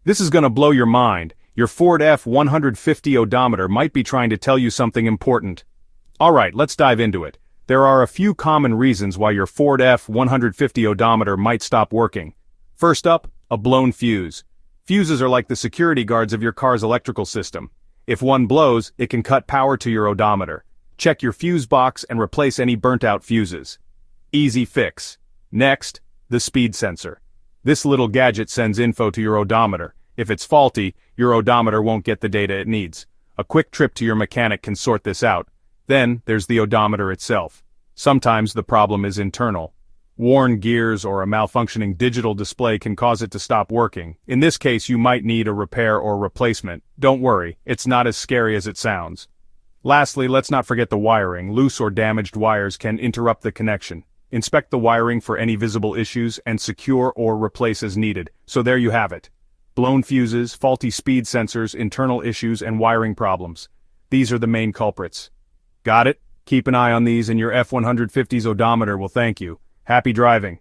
This is gonna blow your mind. Your Ford F150 odometer might be trying to tell you something important. Alright, let's dive into it. There are a few common reasons why your Ford F150 odometer might stop working. First up, a blown fuse. Fuses are like the security guards of your car's electrical system. If one blows, it can cut power to your odometer. Check your fuse box and replace any burnt-out fuses. Easy fix. Next, the speed sensor. This little gadget sends info to your odometer. If it's faulty, your odometer won't get the data it needs. A quick trip to your mechanic can sort this out. Then, there's the odometer itself. Sometimes the problem is internal. Worn gears or a malfunctioning digital display can cause it to stop working. In this case, you might need a repair or replacement. Don't worry, it's not as scary as it sounds. Lastly, let's not forget the wiring. Loose or damaged wires can interrupt the connection. Inspect the wiring for any visible issues and secure or replace as needed. So there you have it. Blown fuses, faulty speed sensors, internal issues, and wiring problems. These are the main culprits. Got it? Keep an eye on these and your F150's odometer will thank you. Happy driving.